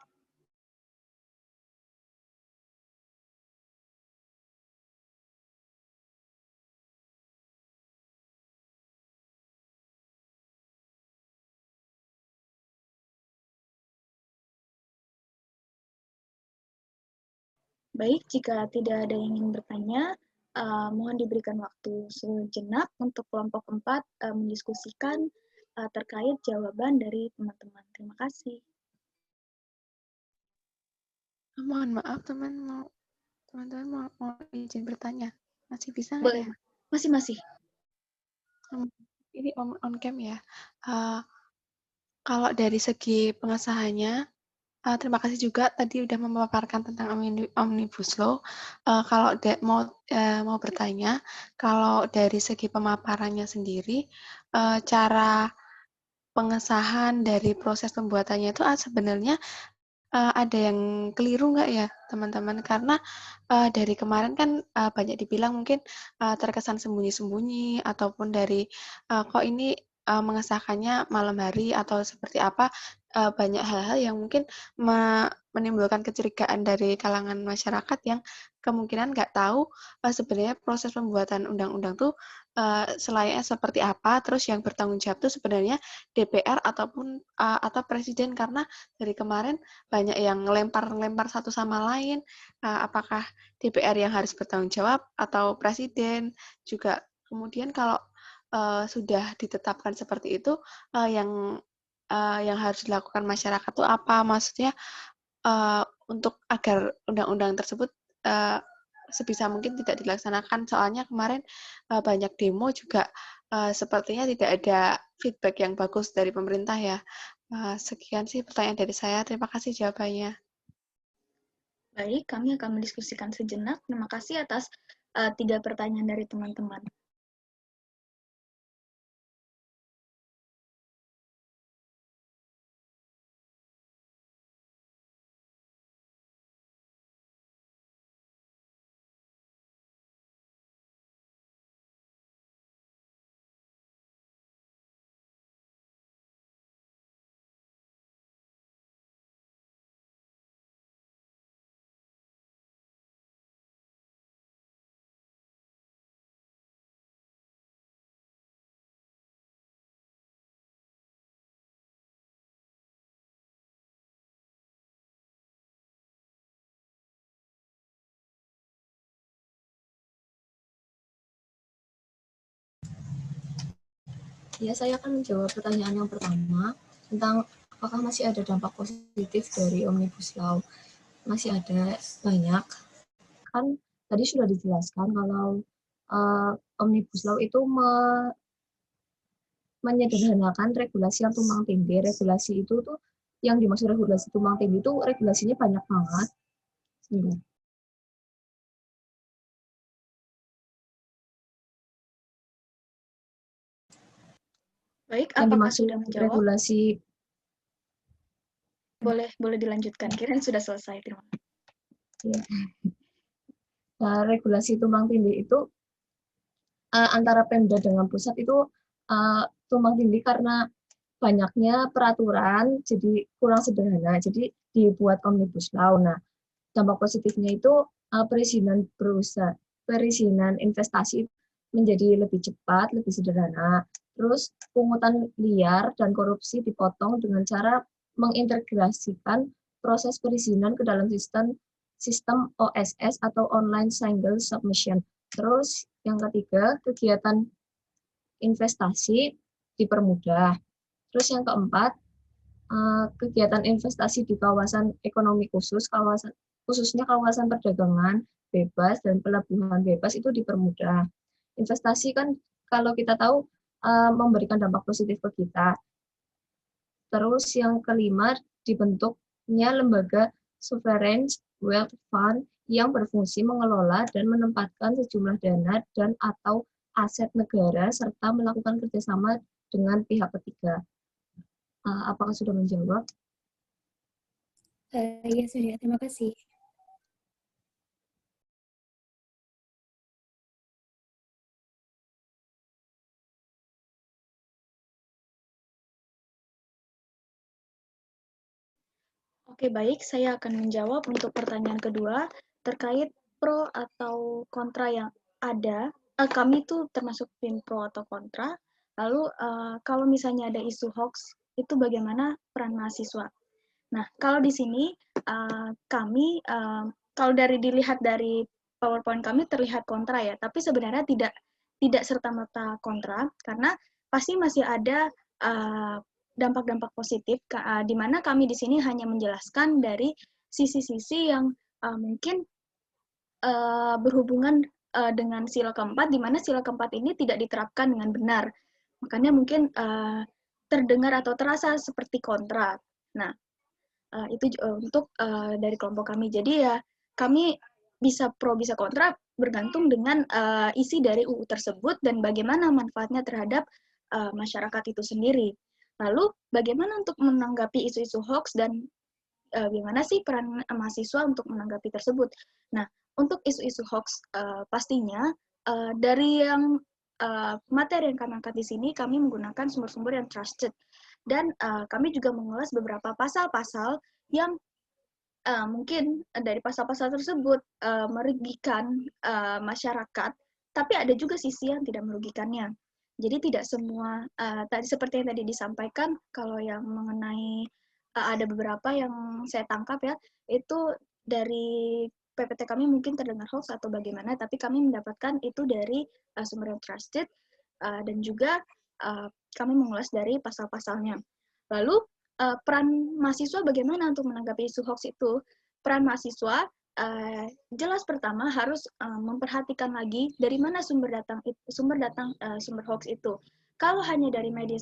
Baik, jika tidak ada yang ingin bertanya, mohon diberikan waktu sejenak untuk kelompok 4 mendiskusikan terkait jawaban dari teman-teman. Terima kasih. Mohon maaf, teman-teman mau izin bertanya. Masih bisa nggak Boleh. ya? Masih. Ini on cam ya. Kalau dari segi pengesahannya, terima kasih juga tadi udah memaparkan tentang Omnibus Law. Kalau mau bertanya, kalau dari segi pemaparannya sendiri, cara pengesahan dari proses pembuatannya itu sebenarnya ada yang keliru nggak ya teman-teman? Karena dari kemarin kan banyak dibilang mungkin terkesan sembunyi-sembunyi ataupun dari kok ini mengesahkannya malam hari atau seperti apa, banyak hal-hal yang mungkin menimbulkan kecurigaan dari kalangan masyarakat yang kemungkinan nggak tahu sebenarnya proses pembuatan undang-undang tuh selayaknya seperti apa, terus yang bertanggung jawab tuh sebenarnya DPR ataupun atau presiden, karena dari kemarin banyak yang lempar satu sama lain, apakah DPR yang harus bertanggung jawab atau presiden juga. Kemudian kalau sudah ditetapkan seperti itu, yang harus dilakukan masyarakat itu apa? Maksudnya untuk agar undang-undang tersebut sebisa mungkin tidak dilaksanakan. Soalnya kemarin banyak demo juga sepertinya tidak ada feedback yang bagus dari pemerintah ya. Sekian sih pertanyaan dari saya. Terima kasih jawabannya. Baik, kami akan mendiskusikan sejenak. Terima kasih atas 3 pertanyaan dari teman-teman. Ya, saya akan menjawab pertanyaan yang pertama tentang apakah masih ada dampak positif dari Omnibus Law. Masih ada banyak. Kan tadi sudah dijelaskan kalau Omnibus Law itu menyederhanakan regulasi yang tumpang tindih. Regulasi itu tuh yang dimaksud regulasi tumpang tindih itu regulasinya banyak banget. Baik, Yang apakah dimaksud sudah menjawab? regulasi Boleh dilanjutkan. Kirain sudah selesai. Terima kasih. ya. Nah, regulasi tumpang tindih itu antara Pemda dengan pusat itu tumpang tindih karena banyaknya peraturan, jadi kurang sederhana. Jadi dibuat Omnibus Law. Nah, dampak positifnya itu perizinan investasi menjadi lebih cepat, lebih sederhana. Terus pungutan liar dan korupsi dipotong dengan cara mengintegrasikan proses perizinan ke dalam sistem OSS atau Online Single Submission. Terus yang ketiga, kegiatan investasi dipermudah. Terus yang keempat, kegiatan investasi di kawasan ekonomi khususnya kawasan perdagangan bebas dan pelabuhan bebas itu dipermudah. Investasi kan kalau kita tahu memberikan dampak positif ke kita. Terus yang kelima, dibentuknya lembaga Sovereign Wealth Fund yang berfungsi mengelola dan menempatkan sejumlah dana dan atau aset negara serta melakukan kerjasama dengan pihak ketiga. Apakah sudah menjawab? Ya sudah, terima kasih. Oke, baik. Saya akan menjawab untuk pertanyaan kedua terkait pro atau kontra yang ada. Kami itu termasuk tim pro atau kontra. Lalu kalau misalnya ada isu hoax, itu bagaimana peran mahasiswa? Nah, kalau di sini kami, kalau dilihat dari PowerPoint kami terlihat kontra ya, tapi sebenarnya tidak serta-merta kontra, karena pasti masih ada dampak-dampak positif, di mana kami di sini hanya menjelaskan dari sisi-sisi yang mungkin berhubungan dengan sila keempat, di mana sila keempat ini tidak diterapkan dengan benar. Makanya mungkin terdengar atau terasa seperti kontra. Nah, itu untuk dari kelompok kami. Jadi ya kami bisa pro bisa kontra bergantung dengan isi dari UU tersebut dan bagaimana manfaatnya terhadap masyarakat itu sendiri. Lalu bagaimana untuk menanggapi isu-isu hoax dan bagaimana sih peran mahasiswa untuk menanggapi tersebut. Nah, untuk isu-isu hoax pastinya dari yang materi yang kami angkat di sini kami menggunakan sumber-sumber yang trusted. Dan kami juga mengulas beberapa pasal-pasal yang mungkin dari pasal-pasal tersebut merugikan masyarakat, tapi ada juga sisi yang tidak merugikannya. Jadi tidak semua, tadi seperti yang tadi disampaikan, kalau yang mengenai ada beberapa yang saya tangkap ya, itu dari PPT kami mungkin terdengar hoax atau bagaimana, tapi kami mendapatkan itu dari sumber yang trusted, dan juga kami mengulas dari pasal-pasalnya. Lalu peran mahasiswa bagaimana untuk menanggapi isu hoax itu? Peran mahasiswa jelas pertama harus memperhatikan lagi dari mana sumber hoax itu. Kalau hanya dari media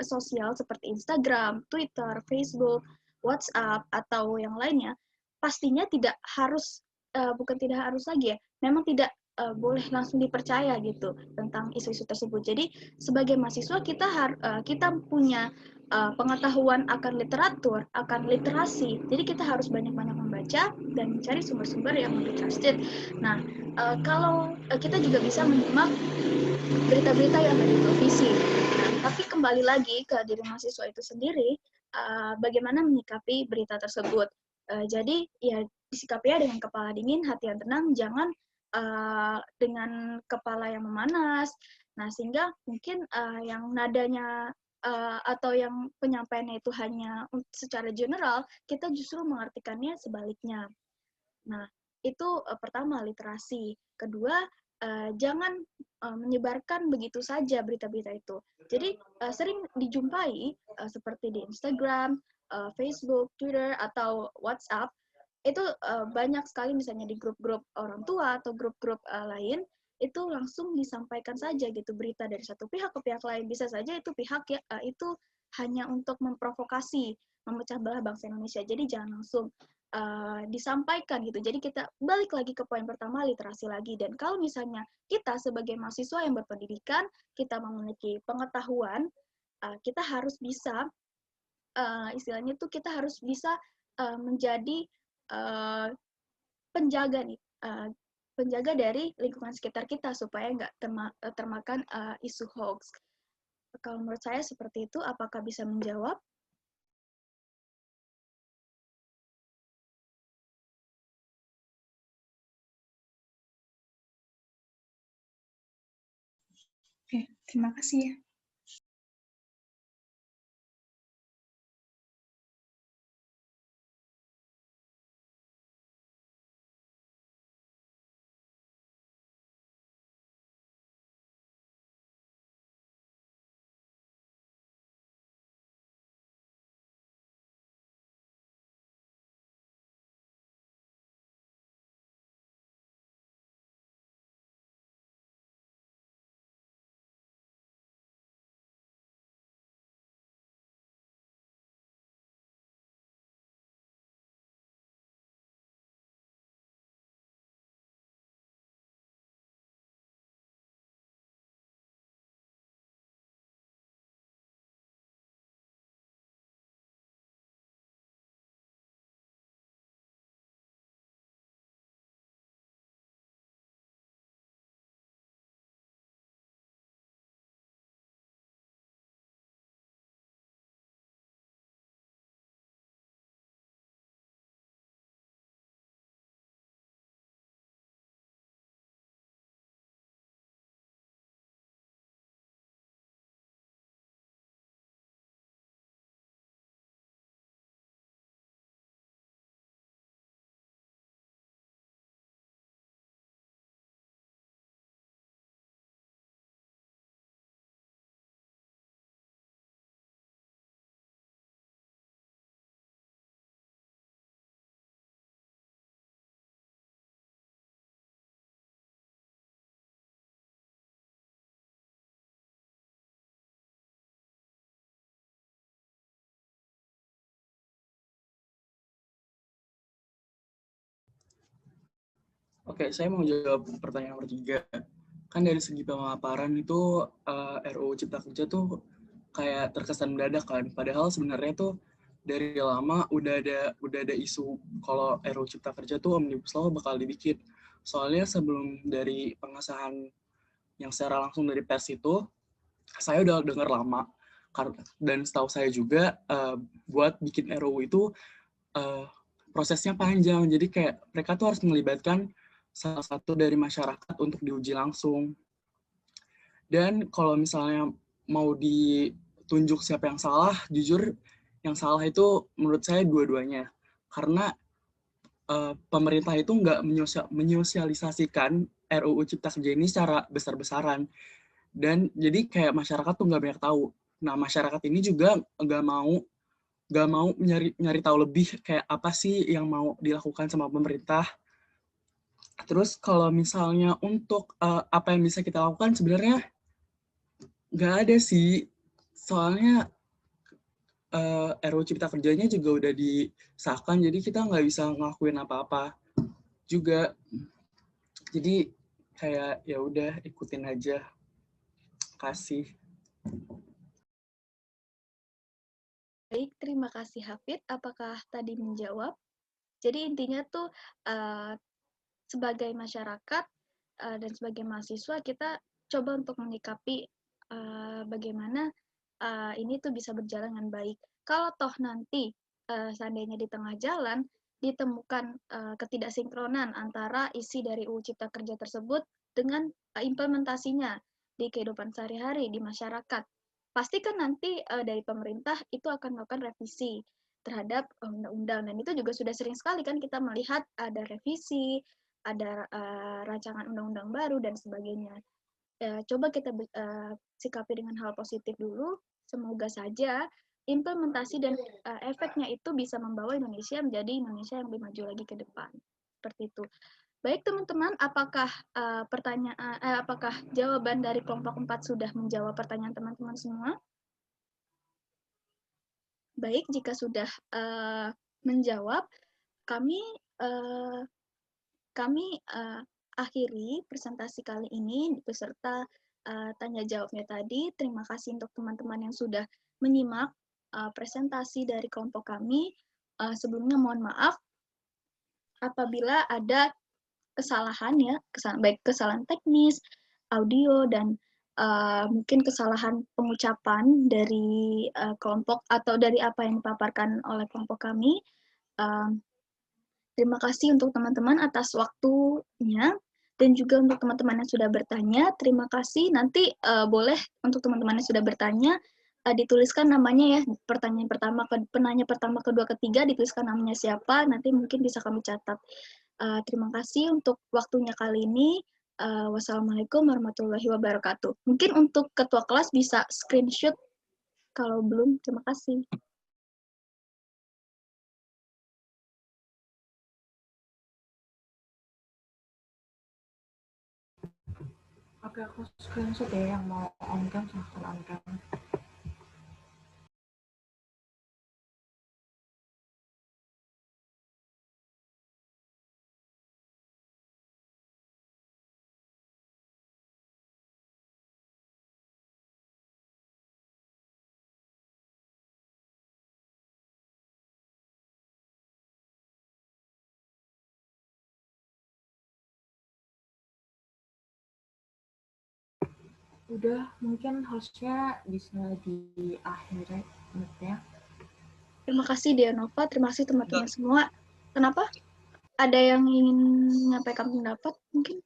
sosial seperti Instagram, Twitter, Facebook, WhatsApp atau yang lainnya, pastinya tidak harus bukan tidak harus lagi ya, memang tidak boleh langsung dipercaya gitu tentang isu-isu tersebut. Jadi sebagai mahasiswa kita punya pengetahuan akan literatur, akan literasi. Jadi kita harus banyak-banyak membaca dan mencari sumber-sumber yang lebih trusted. Nah, kalau kita juga bisa menyimak berita-berita yang ada di televisi. Nah, tapi kembali lagi ke diri mahasiswa itu sendiri, bagaimana menyikapi berita tersebut. Jadi ya disikapi dengan kepala dingin, hati yang tenang, jangan dengan kepala yang memanas. Nah, sehingga mungkin yang nadanya atau yang penyampaiannya itu hanya secara general, kita justru mengartikannya sebaliknya. Nah, itu pertama literasi. Kedua, jangan menyebarkan begitu saja berita-berita itu. Jadi sering dijumpai seperti di Instagram, Facebook, Twitter, atau WhatsApp, itu banyak sekali misalnya di grup-grup orang tua atau grup-grup lain, itu langsung disampaikan saja gitu berita dari satu pihak ke pihak lain. Bisa saja itu pihak ya itu hanya untuk memprovokasi, memecah belah bangsa Indonesia. Jadi jangan langsung disampaikan gitu. Jadi kita balik lagi ke poin pertama, literasi lagi. Dan kalau misalnya kita sebagai mahasiswa yang berpendidikan, kita memiliki pengetahuan, kita harus bisa istilahnya tuh kita harus bisa menjadi penjaga nih, penjaga dari lingkungan sekitar kita supaya nggak termakan isu hoax. Kalau menurut saya seperti itu, apakah bisa menjawab? Oke, terima kasih ya. Oke, saya mau jawab pertanyaan nomor 3. Kan dari segi pemaparan itu RUU Cipta Kerja tuh kayak terkesan mendadak kan. Padahal sebenarnya tuh dari lama udah ada isu kalau RUU Cipta Kerja tuh Omnibus Law bakal dibikin. Soalnya sebelum dari pengesahan yang secara langsung dari pers itu, saya udah dengar lama. Dan setahu saya juga buat bikin RUU itu prosesnya panjang. Jadi kayak mereka tuh harus melibatkan salah satu dari masyarakat untuk diuji langsung. Dan kalau misalnya mau ditunjuk siapa yang salah, jujur yang salah itu menurut saya dua-duanya. Karena pemerintah itu nggak menyosialisasikan RUU Cipta Kerja ini secara besar-besaran. Dan jadi kayak masyarakat tuh nggak banyak tahu. Nah, masyarakat ini juga nggak mau nyari tahu lebih kayak apa sih yang mau dilakukan sama pemerintah. Terus kalau misalnya untuk apa yang bisa kita lakukan sebenarnya nggak ada sih. Soalnya RUU Cipta Kerjanya juga udah disahkan, jadi kita nggak bisa ngelakuin apa-apa juga. Jadi kayak ya udah ikutin aja. Kasih. Baik, terima kasih Hafid. Apakah tadi menjawab? Jadi intinya tuh sebagai masyarakat dan sebagai mahasiswa kita coba untuk menyikapi bagaimana ini tuh bisa berjalan dengan baik. Kalau toh nanti seandainya di tengah jalan ditemukan ketidaksinkronan antara isi dari UU Cipta Kerja tersebut dengan implementasinya di kehidupan sehari-hari di masyarakat, pastikan nanti dari pemerintah itu akan melakukan revisi terhadap undang-undang, dan itu juga sudah sering sekali kan kita melihat ada revisi ada rancangan undang-undang baru dan sebagainya. Coba kita sikapi dengan hal positif dulu. Semoga saja implementasi dan efeknya itu bisa membawa Indonesia menjadi Indonesia yang lebih maju lagi ke depan. Seperti itu. Baik teman-teman, apakah apakah jawaban dari kelompok 4 sudah menjawab pertanyaan teman-teman semua? Baik, jika sudah menjawab, kami akhiri presentasi kali ini beserta tanya jawabnya tadi. Terima kasih untuk teman-teman yang sudah menyimak presentasi dari kelompok kami. Sebelumnya mohon maaf apabila ada kesalahan ya, baik kesalahan teknis, audio, dan mungkin kesalahan pengucapan dari kelompok atau dari apa yang dipaparkan oleh kelompok kami. Terima kasih untuk teman-teman atas waktunya dan juga untuk teman-teman yang sudah bertanya. Terima kasih. Nanti boleh untuk teman-teman yang sudah bertanya dituliskan namanya ya. Penanya pertama, kedua, ketiga dituliskan namanya siapa. Nanti mungkin bisa kami catat. Terima kasih untuk waktunya kali ini. Wassalamualaikum warahmatullahi wabarakatuh. Mungkin untuk ketua kelas bisa screenshot kalau belum. Terima kasih. Oke, aku screenshot ya yang mau on-cam silahkan on-cam. Udah, mungkin hostnya bisa diakhiri ya. Terima kasih Dianova, terima kasih teman-teman semua. Kenapa? Ada yang ingin menyampaikan pendapat mungkin?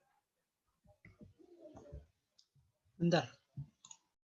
Bentar.